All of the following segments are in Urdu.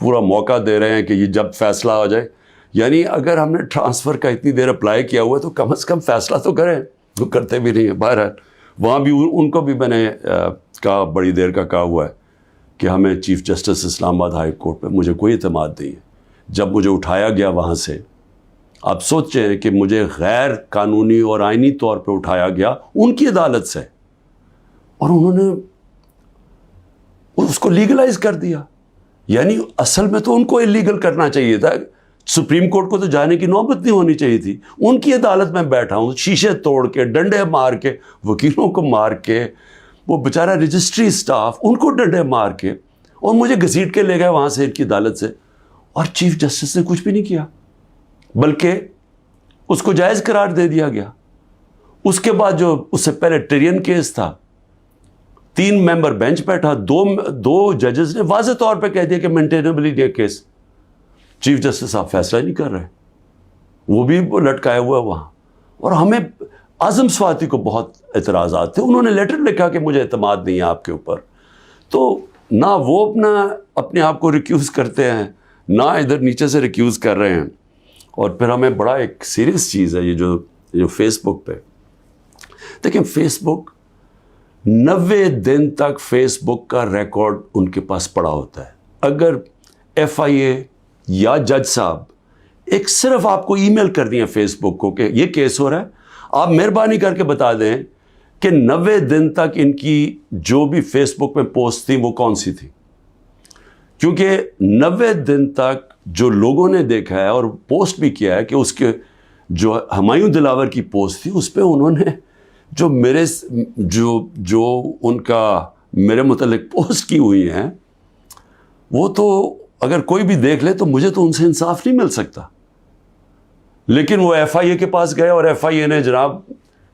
پورا موقع دے رہے ہیں کہ یہ جب فیصلہ ہو جائے. یعنی اگر ہم نے ٹرانسفر کا اتنی دیر اپلائی کیا ہوا ہے تو کم از کم فیصلہ تو کریں. وہ کرتے بھی نہیں ہیں. بہرحال وہاں بھی ان کو بھی میں نے کہا، بڑی دیر کا کہا ہوا ہے کہ ہمیں چیف جسٹس اسلام آباد ہائی کورٹ پہ مجھے کوئی اعتماد نہیں ہے. جب مجھے اٹھایا گیا وہاں سے، آپ سوچیں کہ مجھے غیر قانونی اور آئینی طور پہ اٹھایا گیا ان کی عدالت سے، اور انہوں نے اس کو لیگلائز کر دیا. یعنی اصل میں تو ان کو اللیگل کرنا چاہیے تھا. سپریم کورٹ کو تو جانے کی نوبت نہیں ہونی چاہیے تھی. ان کی عدالت میں بیٹھا ہوں، شیشے توڑ کے، ڈنڈے مار کے، وکیلوں کو مار کے، وہ بیچارہ رجسٹری سٹاف ان کو ڈنڈے مار کے، اور مجھے گھسیٹ کے لے گئے وہاں سے ان کی عدالت سے. اور چیف جسٹس نے کچھ بھی نہیں کیا، بلکہ اس کو جائز قرار دے دیا گیا. اس کے بعد جو اس سے پہلے ٹرین کیس تھا، 3 ممبر بینچ بیٹھا، دو ججز نے واضح طور پہ کہہ دیا کہ مینٹینیبل ہے کیس. چیف جسٹس صاحب فیصلہ نہیں کر رہے، وہ بھی لٹکائے ہوا وہاں. اور ہمیں اعظم سواتی کو بہت اعتراضات تھے. انہوں نے لیٹر لکھا کہ مجھے اعتماد نہیں ہے آپ کے اوپر. تو نہ وہ اپنے آپ کو ریکیوز کرتے ہیں، نہ ادھر نیچے سے ریکیوز کر رہے ہیں. اور پھر ہمیں بڑا ایک سیریس چیز ہے یہ جو فیس بک پہ دیکھیں، فیس بک 90 دن تک فیس بک کا ریکارڈ ان کے پاس پڑا ہوتا ہے. اگر FIA یا جج صاحب ایک صرف آپ کو ای میل کر دیا فیس بک کو کہ یہ کیس ہو رہا ہے، آپ مہربانی کر کے بتا دیں کہ 90 دن تک ان کی جو بھی فیس بک میں پوسٹ تھی وہ کون سی تھی. کیونکہ 90 دن تک جو لوگوں نے دیکھا ہے اور پوسٹ بھی کیا ہے کہ اس کے جو ہمایوں دلاور کی پوسٹ تھی، اس پہ انہوں نے جو ان کا میرے متعلق پوسٹ کی ہوئی ہیں، وہ تو اگر کوئی بھی دیکھ لے تو مجھے تو ان سے انصاف نہیں مل سکتا. لیکن وہ FIA کے پاس گئے اور FIA نے جناب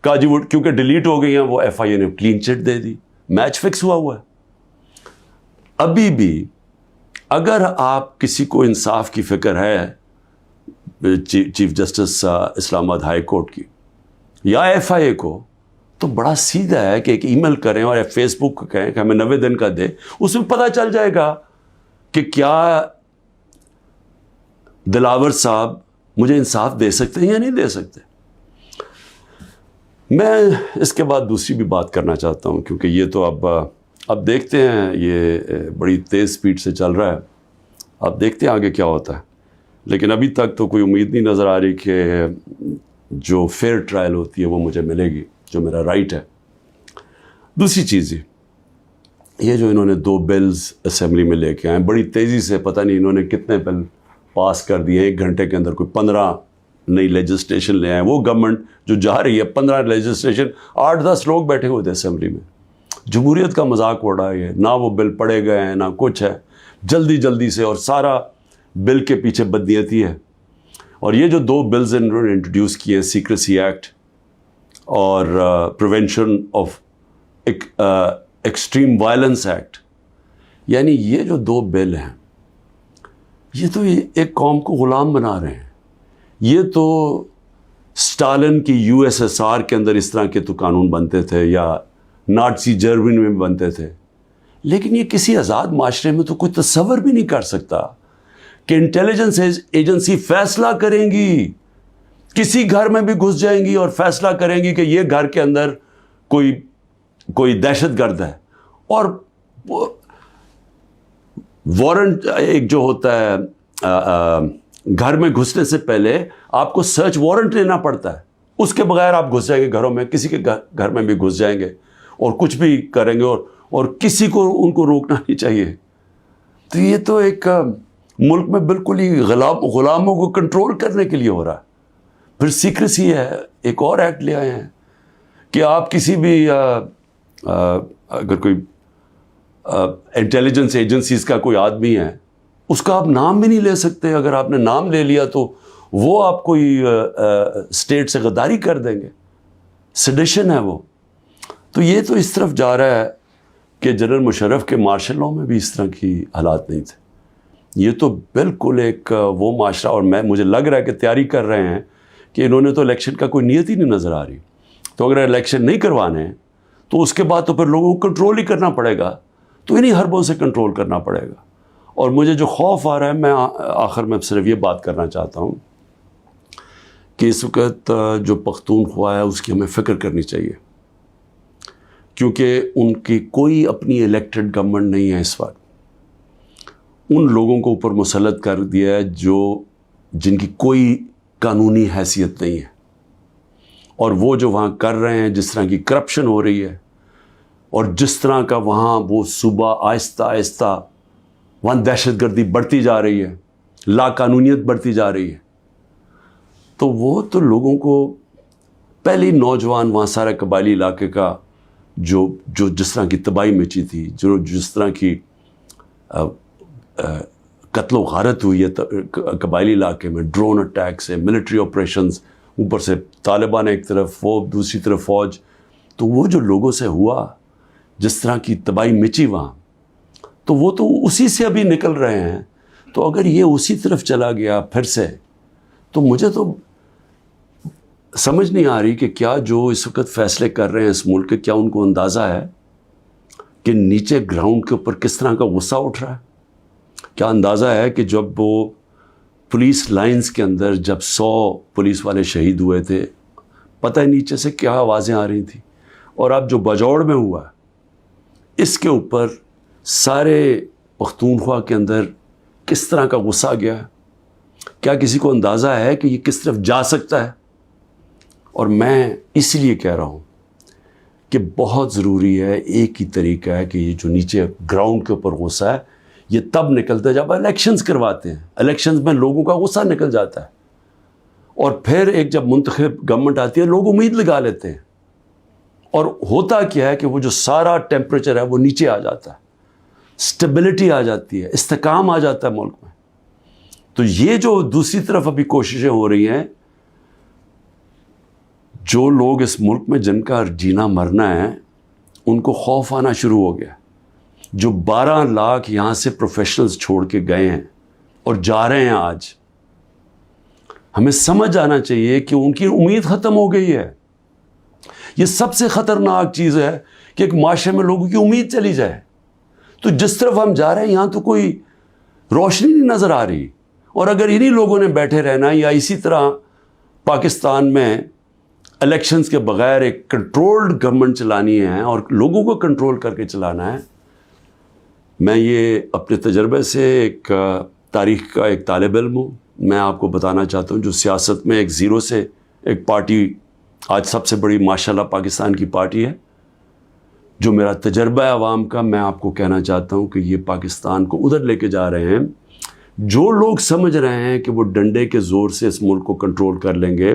کہا جی وہ کیونکہ ڈیلیٹ ہو گئی ہیں، وہ FIA نے کلین چٹ دے دی. میچ فکس ہوا ہے. ابھی بھی اگر آپ کسی کو انصاف کی فکر ہے چیف جسٹس اسلام آباد ہائی کورٹ کی یا FIA کو، تو بڑا سیدھا ہے کہ ایک ای میل کریں اور فیس بک کو کہیں کہ ہمیں 90 دن کا دے. اس میں پتہ چل جائے گا کہ کیا دلاور صاحب مجھے انصاف دے سکتے ہیں یا نہیں دے سکتے. میں اس کے بعد دوسری بھی بات کرنا چاہتا ہوں، کیونکہ یہ تو اب دیکھتے ہیں، یہ بڑی تیز سپیڈ سے چل رہا ہے. اب دیکھتے ہیں آگے کیا ہوتا ہے. لیکن ابھی تک تو کوئی امید نہیں نظر آ رہی کہ جو فیئر ٹرائل ہوتی ہے وہ مجھے ملے گی، جو میرا رائٹ ہے. دوسری چیز یہ جو انہوں نے 2 بلز اسمبلی میں لے کے آئے بڑی تیزی سے، پتہ نہیں انہوں نے کتنے بل پاس کر دیے 1 گھنٹے کے اندر. کوئی 15 نئی لیجسلیشن لے آئے. وہ گورنمنٹ جو جا رہی ہے 15 لیجسلیشن، 8-10 لوگ بیٹھے ہوئے تھے اسمبلی میں. جمہوریت کا مذاق اڑا ہے. نہ وہ بل پڑے گئے ہیں نہ کچھ ہے، جلدی سے، اور سارا بل کے پیچھے بدنیتی ہے. اور یہ جو 2 بلز انہوں نے انٹروڈیوس کیے ہیں، سیکریسی ایکٹ اور prevention of extreme violence act, یعنی یہ جو 2 بل ہیں، یہ تو ایک قوم کو غلام بنا رہے ہیں. یہ تو اسٹالن کی USSR کے اندر اس طرح کے تو قانون بنتے تھے، یا نازی جرمنی میں بنتے تھے. لیکن یہ کسی آزاد معاشرے میں تو کوئی تصور بھی نہیں کر سکتا کہ انٹیلیجنس ایجنسی فیصلہ کریں گی، کسی گھر میں بھی گھس جائیں گی اور فیصلہ کریں گی کہ یہ گھر کے اندر کوئی دہشت گرد ہے. اور وارنٹ ایک جو ہوتا ہے، گھر میں گھسنے سے پہلے آپ کو سرچ وارنٹ لینا پڑتا ہے. اس کے بغیر آپ گھس جائیں گے گھروں میں، کسی کے گھر میں بھی گھس جائیں گے اور کچھ بھی کریں گے، اور کسی کو ان کو روکنا نہیں چاہیے. تو یہ تو ایک ملک میں بالکل ہی غلاموں کو کنٹرول کرنے کے لیے ہو رہا ہے. پھر سیکریسی ہے، ایک اور ایکٹ لے آئے ہیں کہ آپ کسی بھی اگر کوئی انٹیلیجنس ایجنسیز کا کوئی آدمی ہے، اس کا آپ نام بھی نہیں لے سکتے. اگر آپ نے نام لے لیا تو وہ آپ کوئی اسٹیٹ سے غداری کر دیں گے. سیڈیشن ہے وہ. تو یہ تو اس طرف جا رہا ہے کہ جنرل مشرف کے مارشل لاء میں بھی اس طرح کی حالات نہیں تھے. یہ تو بالکل ایک وہ معاشرہ، اور مجھے لگ رہا ہے کہ تیاری کر رہے ہیں کہ انہوں نے تو الیکشن کا کوئی نیت ہی نہیں نظر آ رہی. تو اگر الیکشن نہیں کروانے ہیں تو اس کے بعد تو پھر لوگوں کو کنٹرول ہی کرنا پڑے گا. تو انہی حربوں سے کنٹرول کرنا پڑے گا. اور مجھے جو خوف آ رہا ہے، میں آخر میں صرف یہ بات کرنا چاہتا ہوں کہ اس وقت جو پختونخوا ہے اس کی ہمیں فکر کرنی چاہیے، کیونکہ ان کی کوئی اپنی الیکٹڈ گورنمنٹ نہیں ہے اس وقت. ان لوگوں کو اوپر مسلط کر دیا ہے جن کی کوئی قانونی حیثیت نہیں ہے، اور وہ جو وہاں کر رہے ہیں، جس طرح کی کرپشن ہو رہی ہے اور جس طرح کا وہاں وہ صوبہ آہستہ آہستہ وہاں دہشت گردی بڑھتی جا رہی ہے، لا قانونیت بڑھتی جا رہی ہے، تو وہ تو لوگوں کو پہلی نوجوان وہاں سارے قبائلی علاقے کا جو جس طرح کی تباہی مچی تھی، جس طرح کی قتل و غارت ہوئی ہے قبائلی علاقے میں، ڈرون اٹیک سے، ملٹری آپریشنز، اوپر سے طالبان ایک طرف، وہ دوسری طرف فوج، تو وہ جو لوگوں سے ہوا، جس طرح کی تباہی مچی وہاں، تو وہ تو اسی سے ابھی نکل رہے ہیں. تو اگر یہ اسی طرف چلا گیا پھر سے، تو مجھے تو سمجھ نہیں آ رہی کہ کیا جو اس وقت فیصلے کر رہے ہیں اس ملک کے، کیا ان کو اندازہ ہے کہ نیچے گراؤنڈ کے اوپر کس طرح کا غصہ اٹھ رہا ہے؟ کیا اندازہ ہے کہ جب وہ پولیس لائنز کے اندر جب 100 پولیس والے شہید ہوئے تھے، پتہ ہے نیچے سے کیا آوازیں آ رہی تھیں؟ اور اب جو بجوڑ میں ہوا، اس کے اوپر سارے پختونخوا کے اندر کس طرح کا غصہ گیا ہے؟ کیا کسی کو اندازہ ہے کہ یہ کس طرف جا سکتا ہے؟ اور میں اس لیے کہہ رہا ہوں کہ بہت ضروری ہے، ایک ہی طریقہ ہے کہ یہ جو نیچے گراؤنڈ کے اوپر غصہ ہے، یہ تب نکلتا ہے جب الیکشنز کرواتے ہیں. الیکشنز میں لوگوں کا غصہ نکل جاتا ہے، اور پھر ایک جب منتخب گورنمنٹ آتی ہے، لوگ امید لگا لیتے ہیں، اور ہوتا کیا ہے کہ وہ جو سارا ٹیمپریچر ہے وہ نیچے آ جاتا ہے، اسٹیبلٹی آ جاتی ہے، استحکام آ جاتا ہے ملک میں. تو یہ جو دوسری طرف ابھی کوششیں ہو رہی ہیں، جو لوگ اس ملک میں جن کا جینا مرنا ہے، ان کو خوف آنا شروع ہو گیا. جو 12 لاکھ یہاں سے پروفیشنلز چھوڑ کے گئے ہیں اور جا رہے ہیں آج، ہمیں سمجھ آنا چاہیے کہ ان کی امید ختم ہو گئی ہے. یہ سب سے خطرناک چیز ہے کہ ایک معاشرے میں لوگوں کی امید چلی جائے. تو جس طرف ہم جا رہے ہیں یہاں تو کوئی روشنی نہیں نظر آ رہی، اور اگر انہی لوگوں نے بیٹھے رہنا یا اسی طرح پاکستان میں الیکشنز کے بغیر ایک کنٹرولڈ گورنمنٹ چلانی ہے اور لوگوں کو کنٹرول کر کے چلانا ہے. میں یہ اپنے تجربے سے ایک تاریخ کا ایک طالب علم ہوں، میں آپ کو بتانا چاہتا ہوں جو سیاست میں ایک زیرو سے ایک پارٹی آج سب سے بڑی ماشاءاللہ پاکستان کی پارٹی ہے، جو میرا تجربہ ہے عوام کا، میں آپ کو کہنا چاہتا ہوں کہ یہ پاکستان کو ادھر لے کے جا رہے ہیں. جو لوگ سمجھ رہے ہیں کہ وہ ڈنڈے کے زور سے اس ملک کو کنٹرول کر لیں گے،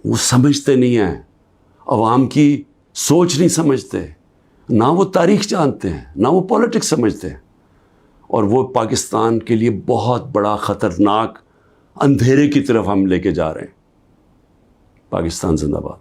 وہ سمجھتے نہیں ہیں، عوام کی سوچ نہیں سمجھتے، نہ وہ تاریخ جانتے ہیں، نہ وہ پولیٹکس سمجھتے ہیں، اور وہ پاکستان کے لیے بہت بڑا خطرناک اندھیرے کی طرف ہم لے کے جا رہے ہیں. پاکستان زندہ باد.